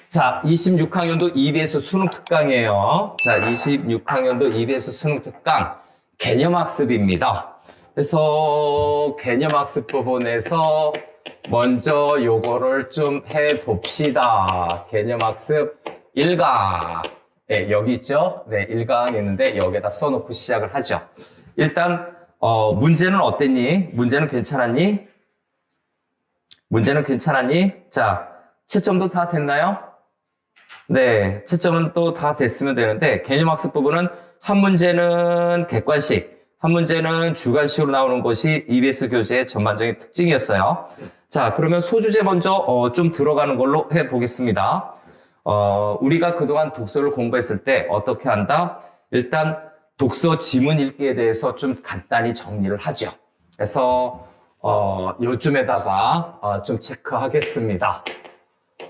자, 26학년도 EBS 수능 특강이에요. 자, 26학년도 EBS 수능 특강 개념학습입니다. 그래서 개념학습 부분에서 먼저 요거를 좀 해봅시다. 개념학습 1강. 네, 여기 있죠? 네, 1강 있는데 여기에다 써놓고 시작을 하죠. 일단 문제는 어땠니? 문제는 괜찮았니? 문제는 괜찮았니? 자, 채점도 다 됐나요? 네, 채점은 또 다 됐으면 되는데 개념학습 부분은 한 문제는 객관식, 한 문제는 주관식으로 나오는 것이 EBS 교재의 전반적인 특징이었어요. 자, 그러면 소주제 먼저 좀 들어가는 걸로 해보겠습니다. 우리가 그동안 독서를 공부했을 때 어떻게 한다? 일단 독서 지문 읽기에 대해서 좀 간단히 정리를 하죠. 그래서 요즘에다가 좀 체크하겠습니다.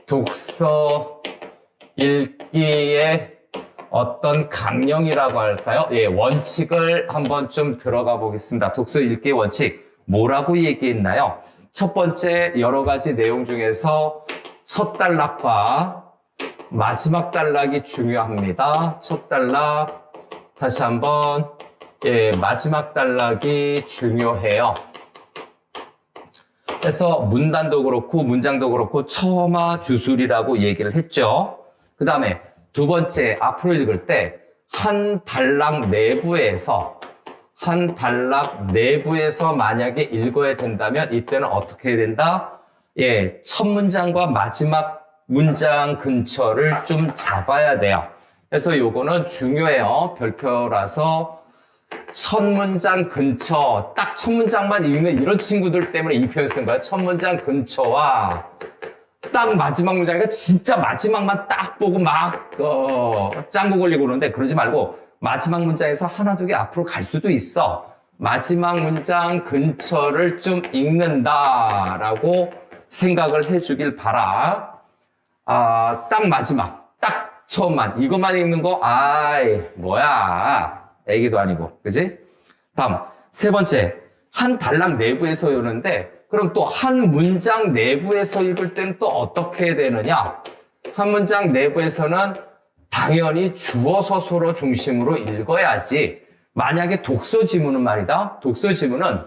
독서 읽기의 어떤 강령이라고 할까요? 예, 원칙을 한번 좀 들어가 보겠습니다. 독서 읽기의 원칙, 뭐라고 얘기했나요? 첫 번째 여러 가지 내용 중에서 첫 단락과 마지막 단락이 중요합니다. 첫 단락, 다시 한번, 예, 마지막 단락이 중요해요. 그래서 문단도 그렇고 문장도 그렇고 처마 주술이라고 얘기를 했죠. 그 다음에 두 번째, 앞으로 읽을 때 한 단락 내부에서 만약에 읽어야 된다면 이때는 어떻게 해야 된다? 예, 첫 문장과 마지막 문장 근처를 좀 잡아야 돼요. 그래서 요거는 중요해요. 별표라서 첫 문장 근처, 딱 첫 문장만 읽는 이런 친구들 때문에 이 표현 쓴 거예요. 첫 문장 근처와 딱 마지막 문장이니까 진짜 마지막만 딱 보고 막 짱구 걸리고 그러는데 그러지 말고 마지막 문장에서 하나 두 개 앞으로 갈 수도 있어. 마지막 문장 근처를 좀 읽는다라고 생각을 해주길 바라. 딱 마지막, 딱 처음만 이것만 읽는 거, 아이 뭐야, 애기도 아니고, 그지? 다음 세 번째, 한 단락 내부에서 읽는데 그럼 또 한 문장 내부에서 읽을 때는 또 어떻게 해야 되느냐? 한 문장 내부에서는 당연히 주어 서술어 중심으로 읽어야지. 만약에 독서 지문은 말이다. 독서 지문은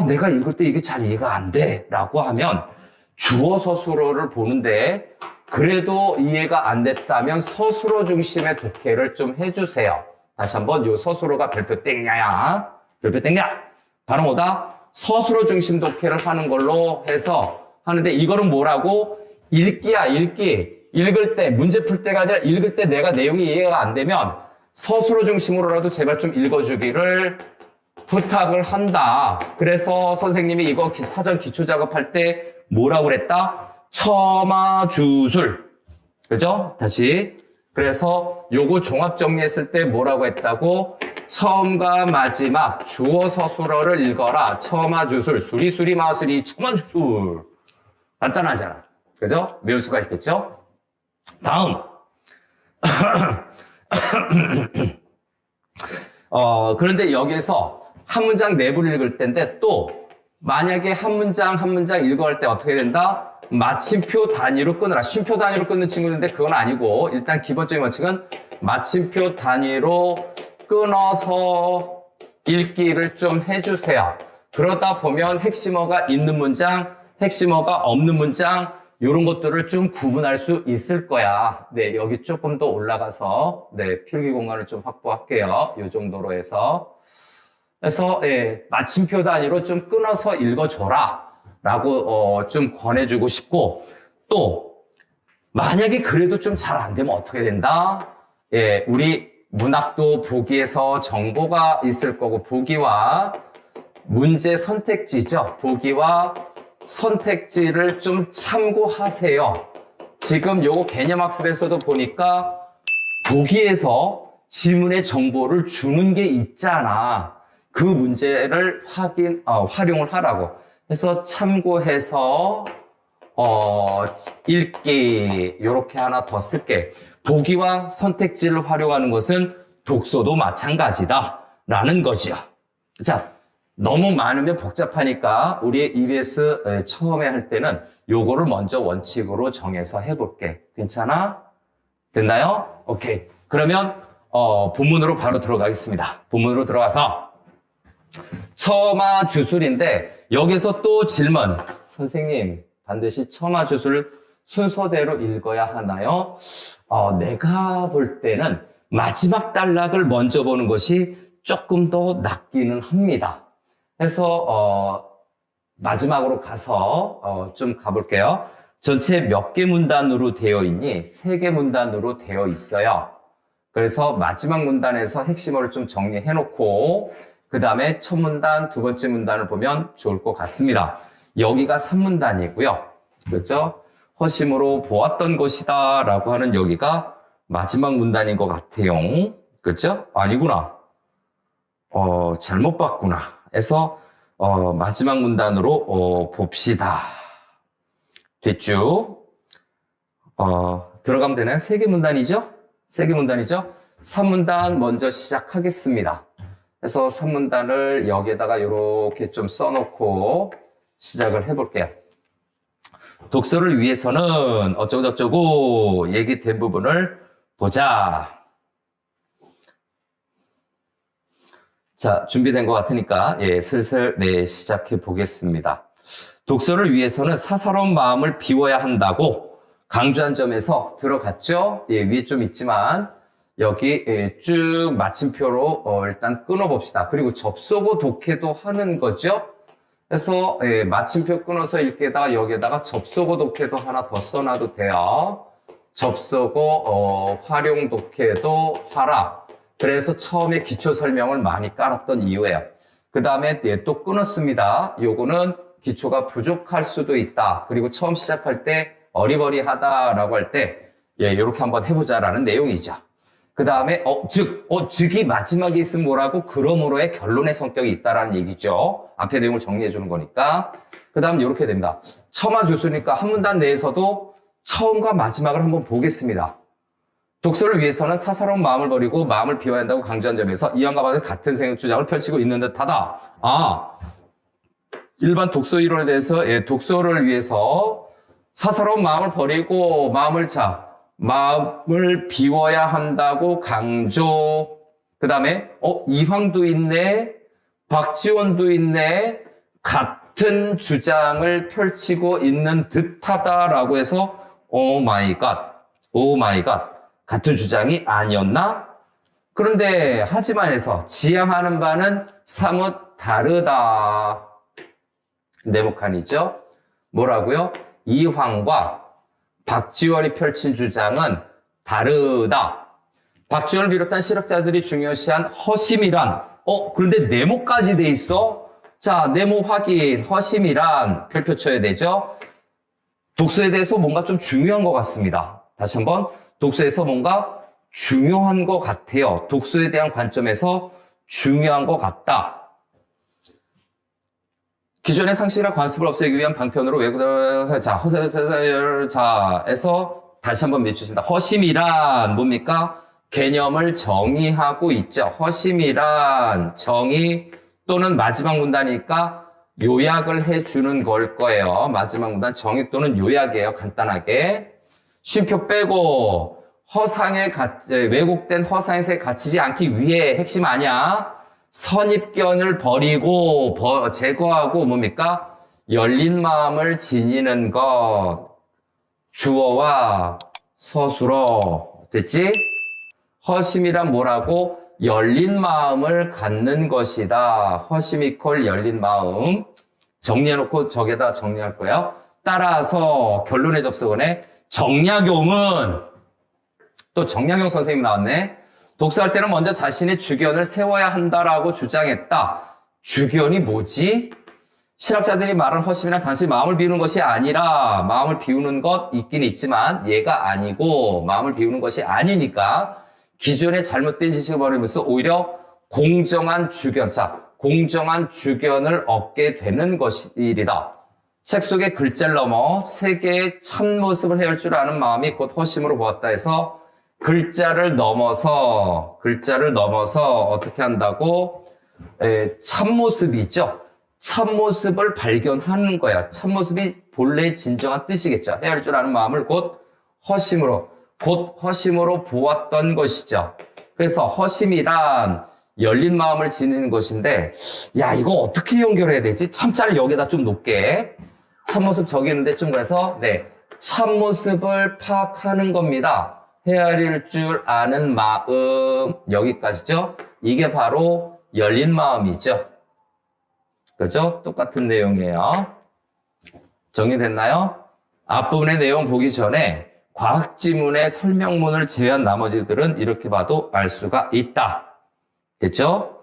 내가 읽을 때 이게 잘 이해가 안 돼 라고 하면 주어 서술어를 보는데 그래도 이해가 안 됐다면 서술어 중심의 독해를 좀 해주세요. 다시 한번 요 서술어가 별표 땡야야. 별표 땡야. 바로 뭐다? 서술어 중심 독해를 하는 걸로 해서 하는데 이거는 뭐라고? 읽기야, 읽기. 읽을 때, 문제 풀 때가 아니라 읽을 때 내가 내용이 이해가 안 되면 서술어 중심으로라도 제발 좀 읽어주기를 부탁을 한다. 그래서 선생님이 이거 사전 기초 작업할 때 뭐라고 그랬다? 처마 주술. 그죠? 다시. 그래서 요거 종합 정리했을 때 뭐라고 했다고? 처음과 마지막 주어 서술어를 읽어라. 처마 주술, 수리수리 마수리, 처마 주술. 간단하잖아. 그죠? 외울 수가 있겠죠? 다음. 그런데 여기에서 한 문장 내부를 읽을 때인데 또 만약에 한 문장 읽어갈 때 어떻게 된다? 마침표 단위로 끊으라. 쉼표 단위로 끊는 친구인데 그건 아니고 일단 기본적인 원칙은 마침표 단위로 끊어서 읽기를 좀 해주세요. 그러다 보면 핵심어가 있는 문장, 핵심어가 없는 문장 이런 것들을 좀 구분할 수 있을 거야. 네, 여기 조금 더 올라가서 네, 필기 공간을 좀 확보할게요. 이 정도로 해서 그래서 예, 마침표 단위로 좀 끊어서 읽어줘라 라고 좀 권해주고 싶고 또 만약에 그래도 좀 잘 안 되면 어떻게 된다? 예, 우리 문학도 보기에서 정보가 있을 거고 보기와 문제 선택지죠. 보기와 선택지를 좀 참고하세요. 지금 요거 개념학습에서도 보니까 보기에서 지문의 정보를 주는 게 있잖아. 그 문제를 활용을 하라고. 그래서 참고해서 읽기 요렇게 하나 더 쓸게. 보기와 선택지를 활용하는 것은 독서도 마찬가지다 라는 거죠. 자, 너무 많으면 복잡하니까 우리 EBS 처음에 할 때는 요거를 먼저 원칙으로 정해서 해볼게. 괜찮아? 됐나요? 오케이. 그러면 본문으로 바로 들어가겠습니다. 본문으로 들어가서 처마 주술인데 여기서 또 질문. 선생님 반드시 처마 주술 순서대로 읽어야 하나요? 내가 볼 때는 마지막 단락을 먼저 보는 것이 조금 더 낫기는 합니다. 해서 마지막으로 가서 좀 가볼게요. 전체 몇 개 문단으로 되어 있니? 3개 문단으로 되어 있어요. 그래서 마지막 문단에서 핵심어를 좀 정리해 놓고 그 다음에 첫 문단, 두 번째 문단을 보면 좋을 것 같습니다. 여기가 3문단이고요. 그렇죠? 허심으로 보았던 것이다 라고 하는 여기가 마지막 문단인 것 같아요. 그렇죠? 아니구나. 잘못 봤구나. 해서 마지막 문단으로 봅시다. 됐죠? 들어가면 되나요? 3개 문단이죠? 3개 문단이죠? 3문단 먼저 시작하겠습니다. 그래서 3문단을 여기에다가 이렇게 좀 써놓고 시작을 해볼게요. 독서를 위해서는 어쩌고저쩌고 얘기된 부분을 보자. 자, 준비된 것 같으니까 슬슬 시작해 보겠습니다. 독서를 위해서는 사사로운 마음을 비워야 한다고 강조한 점에서 들어갔죠? 위에 좀 있지만 여기 쭉 마침표로 일단 끊어봅시다. 그리고 접속어 독해도 하는 거죠? 그래서 마침표 끊어서 읽게다가 여기에다가 접속어 독해도 하나 더 써놔도 돼요. 접속어 활용 독해도 하라. 그래서 처음에 기초 설명을 많이 깔았던 이유예요. 그 다음에 또 끊었습니다. 요거는 기초가 부족할 수도 있다. 그리고 처음 시작할 때 어리버리하다라고 할 때 이렇게 한번 해보자라는 내용이죠. 그 다음에 즉이 마지막에 있으면 뭐라고? 그러므로의 결론의 성격이 있다라는 얘기죠. 앞에 내용을 정리해 주는 거니까. 그 다음 이렇게 됩니다. 처마 주수니까 한 문단 내에서도 처음과 마지막을 한번 보겠습니다. 독서를 위해서는 사사로운 마음을 버리고 마음을 비워야 한다고 강조한 점에서 이안과 같은 생각 주장을 펼치고 있는 듯하다. 일반 독서 이론에 대해서 독서를 위해서 사사로운 마음을 버리고 마음을 비워야 한다고 강조. 그 다음에 이황도 있네, 박지원도 있네, 같은 주장을 펼치고 있는 듯하다라고 해서 오 마이 갓, 같은 주장이 아니었나? 그런데 하지만 해서 지향하는 바는 사뭇 다르다. 네모칸이죠? 뭐라고요? 이황과 박지원이 펼친 주장은 다르다. 박지원을 비롯한 실학자들이 중요시한 허심이란 그런데 네모까지 돼 있어? 자, 네모 확인, 허심이란 별표 쳐야 되죠? 독서에 대해서 뭔가 좀 중요한 것 같습니다. 다시 한번 독서에서 뭔가 중요한 것 같아요. 독서에 대한 관점에서 중요한 것 같다. 기존의 상식이나 관습을 없애기 위한 방편으로 에서 다시 한번 밑주십니다. 허심이란 뭡니까? 개념을 정의하고 있죠. 허심이란 정의 또는 마지막 문단이니까 요약을 해주는 걸 거예요. 마지막 문단 정의 또는 요약이에요. 간단하게. 쉼표 빼고 왜곡된 허상에 갇히지 않기 위해 핵심 아니야. 선입견을 버리고 제거하고 뭡니까? 열린 마음을 지니는 것. 주어와 서술어. 됐지? 허심이란 뭐라고? 열린 마음을 갖는 것이다. 허심 이퀄 열린 마음. 정리해놓고 저기에다 정리할 거예요. 따라서 결론의 접속원에 정약용은 또 정약용 선생님 나왔네. 독서할 때는 먼저 자신의 주견을 세워야 한다라고 주장했다. 주견이 뭐지? 실학자들이 말한 허심이란 단순히 마음을 비우는 것이 아니라 마음을 비우는 것 있긴 있지만 얘가 아니고 마음을 비우는 것이 아니니까 기존의 잘못된 지식을 버리면서 오히려 공정한 주견을 얻게 되는 것이다. 책 속의 글자를 넘어 세계의 참모습을 헤아릴 줄 아는 마음이 곧 허심으로 보았다 해서 글자를 넘어서 어떻게 한다고? 참모습이 있죠. 참모습을 발견하는 거야. 참모습이 본래의 진정한 뜻이겠죠. 헤아릴 줄 아는 마음을 곧 허심으로 보았던 것이죠. 그래서 허심이란 열린 마음을 지니는 것인데, 야, 이거 어떻게 연결해야 되지? 참자를 여기다 좀 놓게. 참모습 저기 있는데 좀 그래서, 참모습을 파악하는 겁니다. 헤아릴 줄 아는 마음, 여기까지죠? 이게 바로 열린 마음이죠. 그죠? 똑같은 내용이에요. 정리됐나요? 앞부분의 내용 보기 전에 과학지문의 설명문을 제외한 나머지들은 이렇게 봐도 알 수가 있다. 됐죠?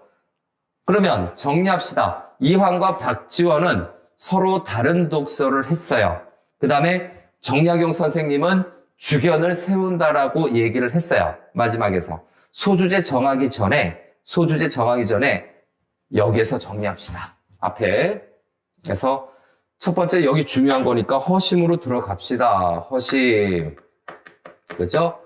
그러면 정리합시다. 이황과 박지원은 서로 다른 독서를 했어요. 그 다음에 정약용 선생님은 주견을 세운다라고 얘기를 했어요. 마지막에서. 소주제 정하기 전에 여기에서 정리합시다. 앞에. 그래서 첫 번째 여기 중요한 거니까 허심으로 들어갑시다. 허심. 그죠?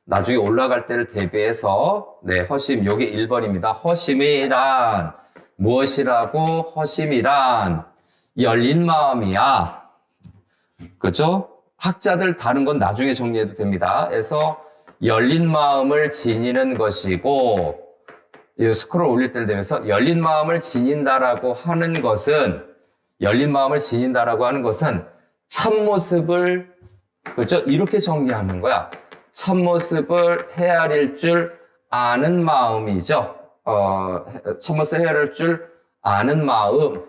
나중에 올라갈 때를 대비해서 허심. 요게 1번입니다. 허심이란 무엇이라고? 허심이란 열린 마음이야. 그죠? 학자들 다른 건 나중에 정리해도 됩니다. 그래서 열린 마음을 지니는 것이고, 스크롤 올릴 때를 대면서 열린 마음을 지닌다라고 하는 것은 참모습을, 그죠? 이렇게 정리하는 거야. 참모습을 헤아릴 줄 아는 마음이죠. 참모습을 헤아릴 줄 아는 마음.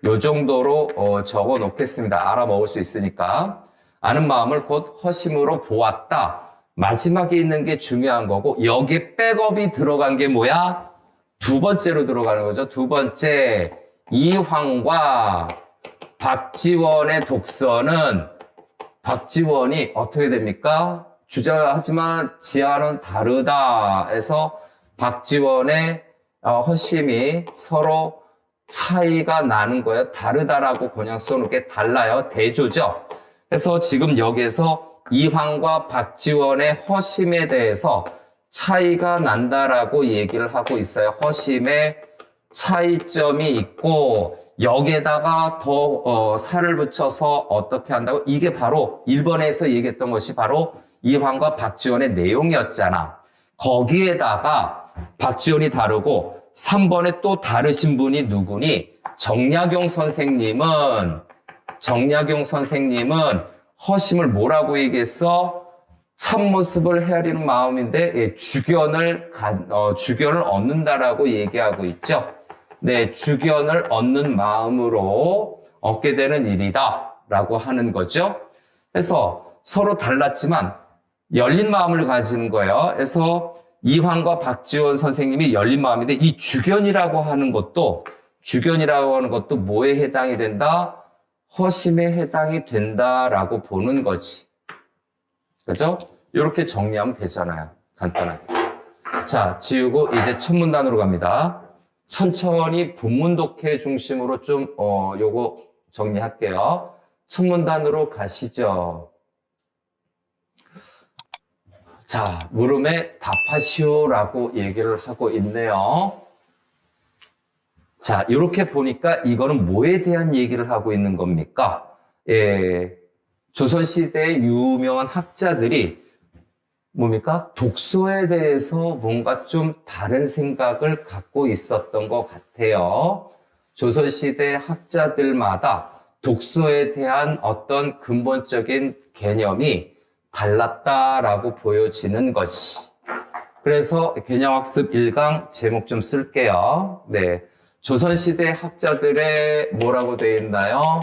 요 정도로 적어 놓겠습니다. 알아먹을 수 있으니까. 아는 마음을 곧 허심으로 보았다. 마지막에 있는 게 중요한 거고, 여기에 백업이 들어간 게 뭐야? 두 번째로 들어가는 거죠. 두 번째, 이황과 박지원의 독서는, 박지원이 어떻게 됩니까? 주저하지만 지하는 다르다 해서 박지원의 허심이 서로 차이가 나는 거예요. 다르다라고 그냥 써놓게 달라요. 대조죠. 그래서 지금 여기에서 이황과 박지원의 허심에 대해서 차이가 난다라고 얘기를 하고 있어요. 허심에 차이점이 있고 여기에다가 더 살을 붙여서 어떻게 한다고? 이게 바로 1번에서 얘기했던 것이 바로 이황과 박지원의 내용이었잖아. 거기에다가 박지원이 다르고 3번에 또 다르신 분이 누구니? 정약용 선생님은 허심을 뭐라고 얘기했어? 참모습을 헤아리는 마음인데 주견을 얻는다라고 얘기하고 있죠. 네, 주견을 얻는 마음으로 얻게 되는 일이다라고 하는 거죠. 그래서 서로 달랐지만 열린 마음을 가지는 거예요. 그래서 이황과 박지원 선생님이 열린 마음인데 이 주견이라고 하는 것도 뭐에 해당이 된다? 허심에 해당이 된다라고 보는 거지. 그죠? 이렇게 정리하면 되잖아요. 간단하게. 자, 지우고 이제 첫 문단으로 갑니다. 천천히 본문 독해 중심으로 좀 요거 정리할게요. 첫 문단으로 가시죠. 자, 물음에 답하시오라고 얘기를 하고 있네요. 자, 이렇게 보니까 이거는 뭐에 대한 얘기를 하고 있는 겁니까? 조선시대의 유명한 학자들이 뭡니까? 독서에 대해서 뭔가 좀 다른 생각을 갖고 있었던 것 같아요. 조선시대 학자들마다 독서에 대한 어떤 근본적인 개념이 달랐다라고 보여지는 거지. 그래서 개념학습 1강 제목 좀 쓸게요. 네. 조선시대 학자들의 뭐라고 되어 있나요?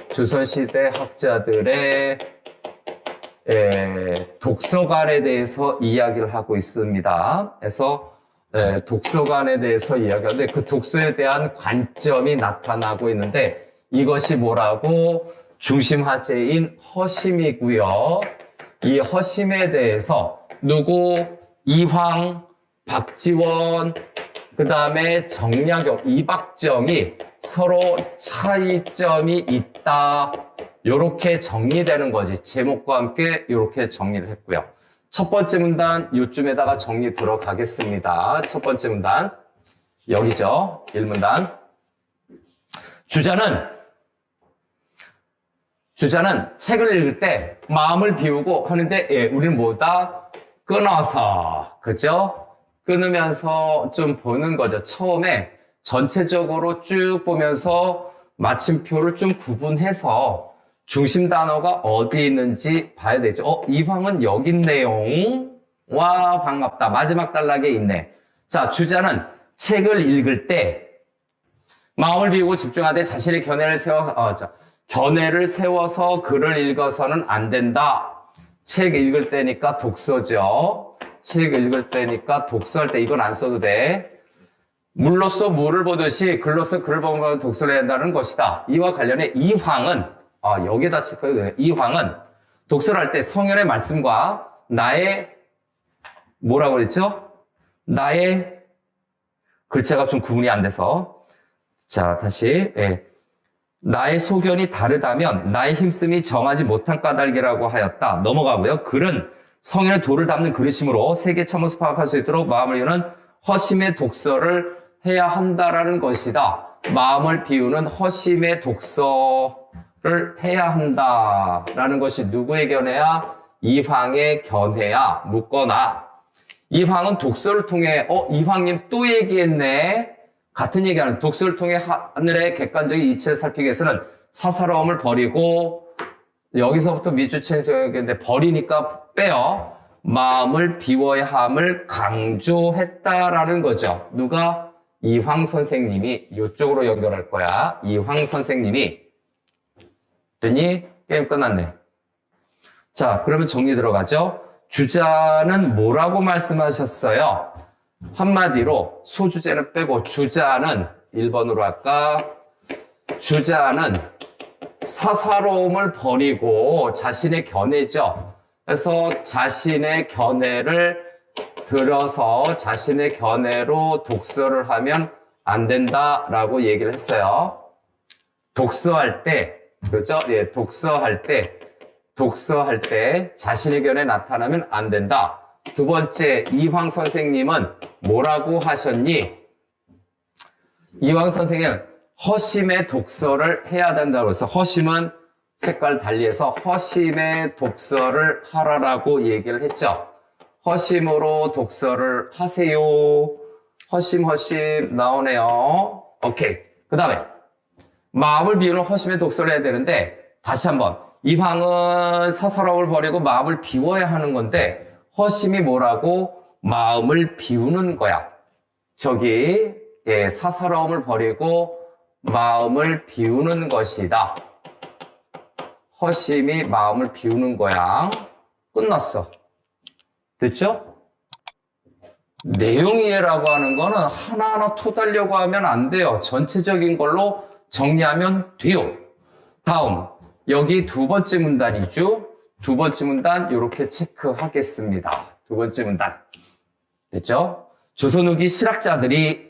조선시대 학자들의 독서관에 대해서 이야기를 하고 있습니다. 그래서 독서관에 대해서 이야기하는데 그 독서에 대한 관점이 나타나고 있는데 이것이 뭐라고? 중심 화제인 허심이고요. 이 허심에 대해서 누구? 이황, 박지원, 그 다음에 정약용, 이박정이 서로 차이점이 있다. 요렇게 정리되는 거지. 제목과 함께 요렇게 정리를 했고요. 첫 번째 문단 요쯤에다가 정리 들어가겠습니다. 첫 번째 문단. 여기죠. 1문단. 주자는 책을 읽을 때 마음을 비우고 하는데, 예, 우리는 뭐다? 끊어서, 그죠? 끊으면서 좀 보는 거죠. 처음에 전체적으로 쭉 보면서 마침표를 좀 구분해서 중심 단어가 어디 있는지 봐야 되죠. 이황은 여기 있네요. 와, 반갑다. 마지막 단락에 있네. 자, 주자는 책을 읽을 때 마음을 비우고 집중하되 자신의 견해를 세워서 글을 읽어서는 안 된다. 책 읽을 때니까 독서죠. 책 읽을 때니까 독서할 때 이건 안 써도 돼. 물로써 물을 보듯이 글로써 글을 보면 독서를 해야 한다는 것이다. 이와 관련해 이황은 여기에다 체크해도 돼요. 이황은 독서를 할 때 성현의 말씀과 나의 뭐라고 그랬죠? 나의 글자가 좀 구분이 안 돼서 자 다시 나의 소견이 다르다면 나의 힘씀이 정하지 못한 까닭이라고 하였다. 넘어가고요. 글은 성현의 도를 담는 그릇이므로 세계 참모습 파악할 수 있도록 마음을 여는 허심의 독서를 해야 한다라는 것이다. 마음을 비우는 허심의 독서를 해야 한다라는 것이 누구의 견해야? 이황의 견해야. 묻거나 이황은 독서를 통해 이황님 또 얘기했네. 같은 얘기하는 독서를 통해 하늘의 객관적인 이치를 살피기 위해서는 사사로움을 버리고 여기서부터 밑줄치는데 버리니까 빼요. 마음을 비워야 함을 강조했다라는 거죠. 누가? 이황 선생님이 이쪽으로 연결할 거야. 이황 선생님이 그랬더니 게임 끝났네. 자, 그러면 정리 들어가죠. 주자는 뭐라고 말씀하셨어요? 한마디로 소주제는 빼고 주자는 1번으로 할까? 주자는 사사로움을 버리고 자신의 견해죠. 그래서 자신의 견해를 들어서 자신의 견해로 독서를 하면 안 된다라고 얘기를 했어요. 독서할 때, 그렇죠? 예, 독서할 때 자신의 견해 나타나면 안 된다. 두 번째, 이황 선생님은 뭐라고 하셨니? 이황 선생님은 허심의 독서를 해야 된다고 해서 허심은 색깔 달리해서 허심의 독서를 하라라고 얘기를 했죠. 허심으로 독서를 하세요. 허심 나오네요. 오케이. 그 다음에 마음을 비우는 허심의 독서를 해야 되는데 다시 한번 이황은 사사로움을 버리고 마음을 비워야 하는 건데 허심이 뭐라고? 마음을 비우는 거야. 저기 사사로움을 버리고 마음을 비우는 것이다. 허심이 마음을 비우는 거야. 끝났어. 됐죠? 내용 이해라고 하는 거는 하나하나 토달려고 하면 안 돼요. 전체적인 걸로 정리하면 돼요. 다음, 여기 두 번째 문단이죠. 두 번째 문단 이렇게 체크하겠습니다. 두 번째 문단. 됐죠? 조선 후기 실학자들이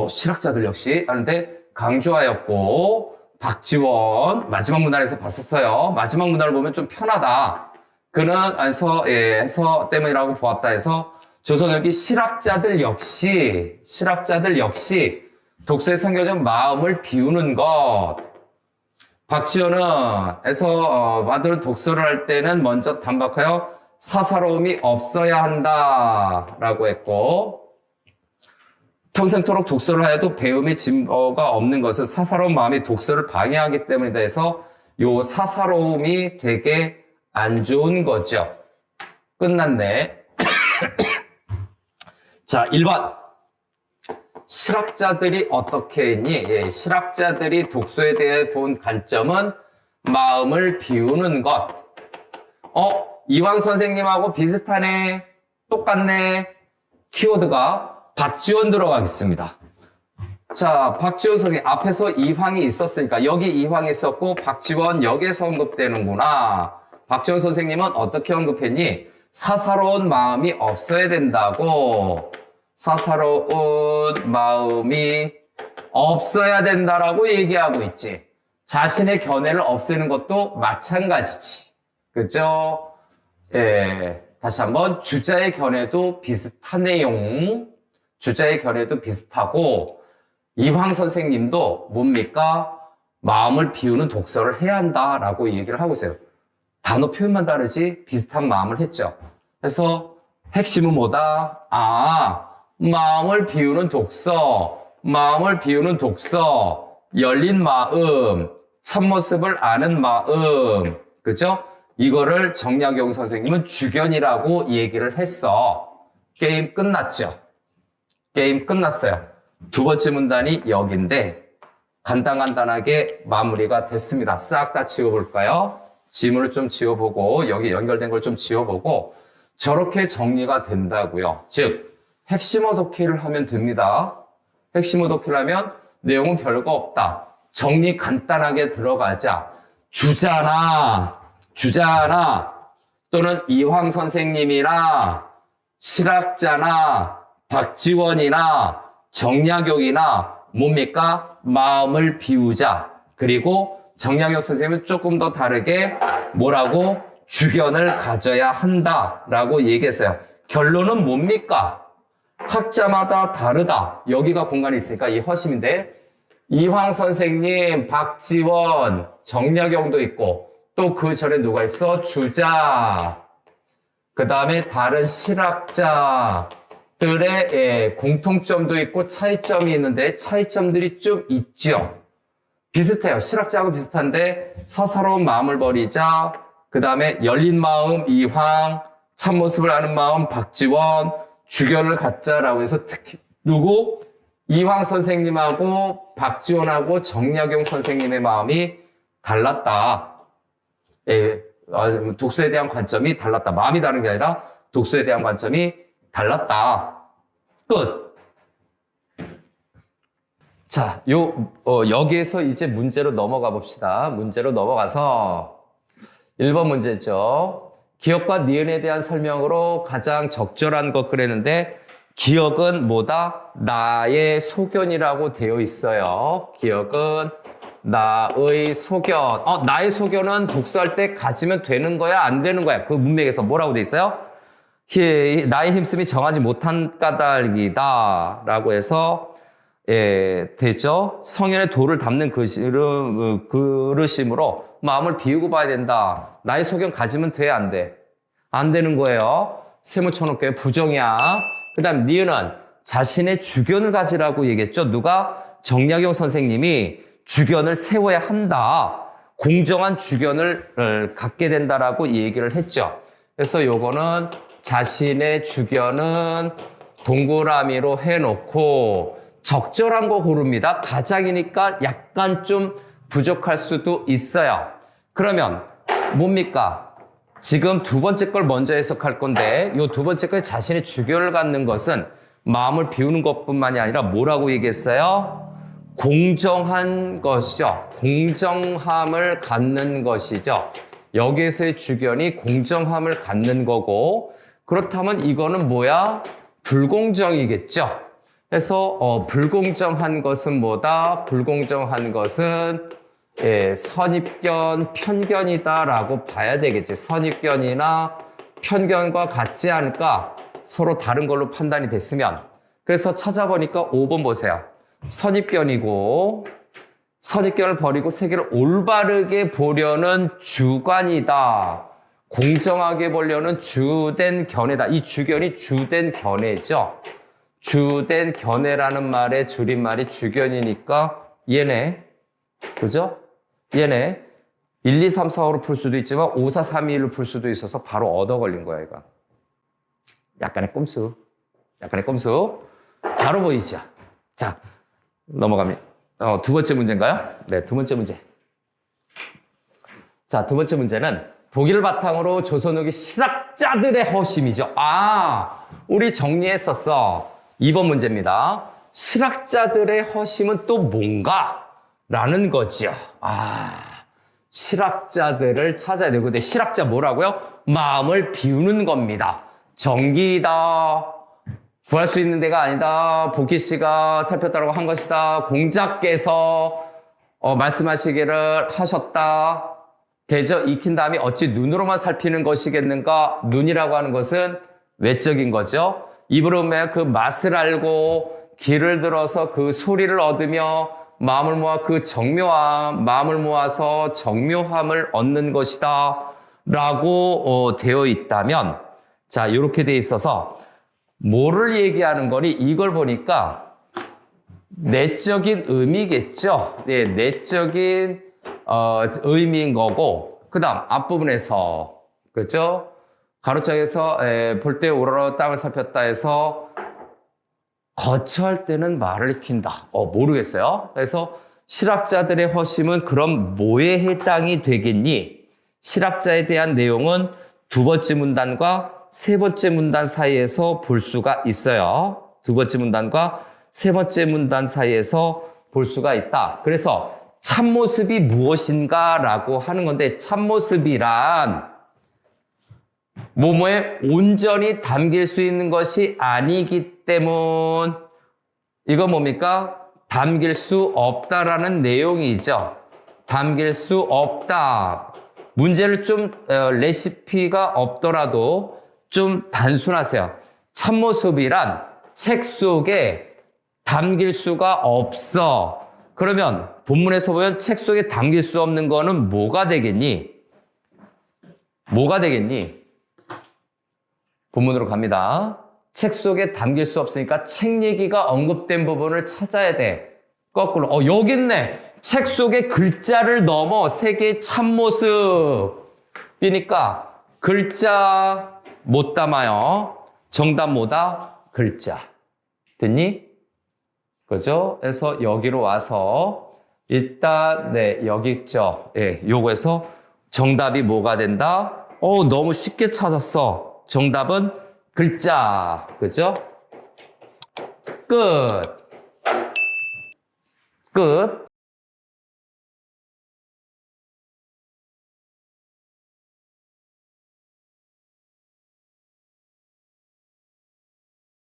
실학자들 역시 하는데 강조하였고 박지원 마지막 문단에서 봤었어요. 마지막 문단을 보면 좀 편하다. 그는 해서 때문이라고 보았다 해서 조선 후기 실학자들 역시 독서에 섬겨진 마음을 비우는 것. 박지원은 만드는 독서를 할 때는 먼저 단박하여 사사로움이 없어야 한다라고 했고 평생토록 독서를 하여도 배움의 진보가 없는 것은 사사로운 마음이 독서를 방해하기 때문이다 해서 요 사사로움이 되게 안 좋은 거죠. 끝났네. 자, 1번. 실학자들이 어떻게 했니? 실학자들이 독서에 대해 본 관점은 마음을 비우는 것. 이황 선생님하고 비슷하네. 똑같네. 키워드가 박지원 들어가겠습니다. 자, 박지원 선생님 앞에서 이황이 있었으니까 여기 이황이 있었고 박지원 여기에서 언급되는구나. 박지원 선생님은 어떻게 언급했니? 사사로운 마음이 없어야 된다고. 사사로운 마음이 없어야 된다라고 얘기하고 있지. 자신의 견해를 없애는 것도 마찬가지지. 그죠? 다시 한번 주자의 견해도 비슷한 내용. 주자의 견해도 비슷하고 이황 선생님도 뭡니까? 마음을 비우는 독서를 해야 한다라고 얘기를 하고 있어요. 단어 표현만 다르지 비슷한 마음을 했죠. 그래서 핵심은 뭐다? 마음을 비우는 독서, 마음을 비우는 독서, 열린 마음, 참모습을 아는 마음, 그죠? 이거를 정약용 선생님은 주견이라고 얘기를 했어. 게임 끝났죠? 게임 끝났어요. 두 번째 문단이 여기인데 간단하게 마무리가 됐습니다. 싹 다 지워볼까요? 지문을 좀 지워보고 여기 연결된 걸 좀 지워보고 저렇게 정리가 된다고요. 즉 핵심어 독해를 하면 됩니다. 핵심어 독해를 하면 내용은 별거 없다. 정리 간단하게 들어가자. 주자나 또는 이황 선생님이나 실학자나 박지원이나 정약용이나 뭡니까? 마음을 비우자. 그리고 정약용 선생님은 조금 더 다르게 뭐라고? 주견을 가져야 한다라고 얘기했어요. 결론은 뭡니까? 학자마다 다르다. 여기가 공간이 있으니까 이 허심인데 이황 선생님, 박지원, 정약용도 있고 또 그 전에 누가 있어? 주자. 그 다음에 다른 실학자들의 공통점도 있고 차이점이 있는데 차이점들이 좀 있죠. 비슷해요. 실학자하고 비슷한데 사사로운 마음을 버리자. 그 다음에 열린 마음 이황, 참모습을 아는 마음 박지원, 주견을 갖자라고 해서 특히 누구? 이황 선생님하고 박지원하고 정약용 선생님의 마음이 달랐다. 독서에 대한 관점이 달랐다. 마음이 다른 게 아니라 독서에 대한 관점이 달랐다. 끝. 자, 여기에서 이제 문제로 넘어가 봅시다. 문제로 넘어가서 1번 문제죠. 기억과 니은에 대한 설명으로 가장 적절한 것 그랬는데 기억은 뭐다? 나의 소견이라고 되어 있어요. 기억은 나의 소견. 나의 소견은 독서할 때 가지면 되는 거야? 안 되는 거야? 그 문맥에서 뭐라고 돼 있어요? 나의 힘씀이 정하지 못한 까닭이다. 라고 해서, 되죠? 성현의 도를 담는 그릇임으로 마음을 비우고 봐야 된다. 나의 소견 가지면 돼? 안 돼? 안 되는 거예요. 세모 쳐놓을게요. 부정이야. 그 다음, 니은은 자신의 주견을 가지라고 얘기했죠. 누가? 정약용 선생님이 주견을 세워야 한다. 공정한 주견을 갖게 된다라고 얘기를 했죠. 그래서 요거는 자신의 주견은 동그라미로 해놓고 적절한 거 고릅니다. 가장이니까 약간 좀 부족할 수도 있어요. 그러면 뭡니까? 지금 두 번째 걸 먼저 해석할 건데 요 두 번째 걸 자신의 주견을 갖는 것은 마음을 비우는 것뿐만이 아니라 뭐라고 얘기했어요? 공정한 것이죠. 공정함을 갖는 것이죠. 여기에서의 주견이 공정함을 갖는 거고 그렇다면 이거는 뭐야? 불공정이겠죠. 그래서 불공정한 것은 뭐다? 불공정한 것은 선입견, 편견이다라고 봐야 되겠지. 선입견이나 편견과 같지 않을까? 서로 다른 걸로 판단이 됐으면. 그래서 찾아보니까 5번 보세요. 선입견이고 선입견을 버리고 세계를 올바르게 보려는 주관이다. 공정하게 보려는 주된 견해다. 이 주견이 주된 견해죠. 주된 견해라는 말의 줄임말이 주견이니까 얘네. 그죠? 얘네 1, 2, 3, 4, 5로 풀 수도 있지만 5, 4, 3, 2, 1로 풀 수도 있어서 바로 얻어 걸린 거야, 이거. 약간의 꼼수. 약간의 꼼수. 바로 보이죠? 자, 넘어갑니다. 두 번째 문제인가요? 네, 두 번째 문제. 자, 두 번째 문제는 보기를 바탕으로 조선 후기 실학자들의 허심이죠. 우리 정리했었어. 2번 문제입니다. 실학자들의 허심은 또 뭔가? 라는 거죠. 실학자들을 찾아야 되고, 근데 실학자 뭐라고요? 마음을 비우는 겁니다. 정기이다. 구할 수 있는 데가 아니다. 복희 씨가 살폈다라고 한 것이다. 공자께서 말씀하시기를 하셨다. 대저 익힌 다음에 어찌 눈으로만 살피는 것이겠는가? 눈이라고 하는 것은 외적인 거죠. 입으로 음해야 그 맛을 알고 귀를 들어서 그 소리를 얻으며 마음을 모아 그 정묘함, 마음을 모아서 정묘함을 얻는 것이다 라고 되어 있다면, 자, 이렇게 되어 있어서 뭐를 얘기하는 거니? 이걸 보니까 내적인 의미겠죠. 네, 내적인 의미인 거고, 그 다음 앞부분에서, 그렇죠? 가로장에서 볼 때 우러러 땅을 살폈다 해서 거처할 때는 말을 익힌다. 모르겠어요. 그래서 실학자들의 허심은 그럼 뭐에 해당이 되겠니? 실학자에 대한 내용은 두 번째 문단과 세 번째 문단 사이에서 볼 수가 있어요. 두 번째 문단과 세 번째 문단 사이에서 볼 수가 있다. 그래서 참모습이 무엇인가라고 하는 건데, 참모습이란 뭐뭐에 온전히 담길 수 있는 것이 아니기 때문, 이거 뭡니까? 담길 수 없다라는 내용이죠. 담길 수 없다. 문제를 좀 레시피가 없더라도 좀 단순하세요. 참모습이란 책 속에 담길 수가 없어. 그러면 본문에서 보면 책 속에 담길 수 없는 거는 뭐가 되겠니? 뭐가 되겠니? 본문으로 갑니다. 책 속에 담길 수 없으니까 책 얘기가 언급된 부분을 찾아야 돼. 거꾸로. 여기 있네. 책 속에 글자를 넘어 세계의 참모습이니까 글자 못 담아요. 정답 뭐다? 글자. 됐니? 그죠? 그래서 여기로 와서 일단 여기 있죠. 요거에서 정답이 뭐가 된다? 너무 쉽게 찾았어. 정답은 글자. 그죠? 끝. 끝.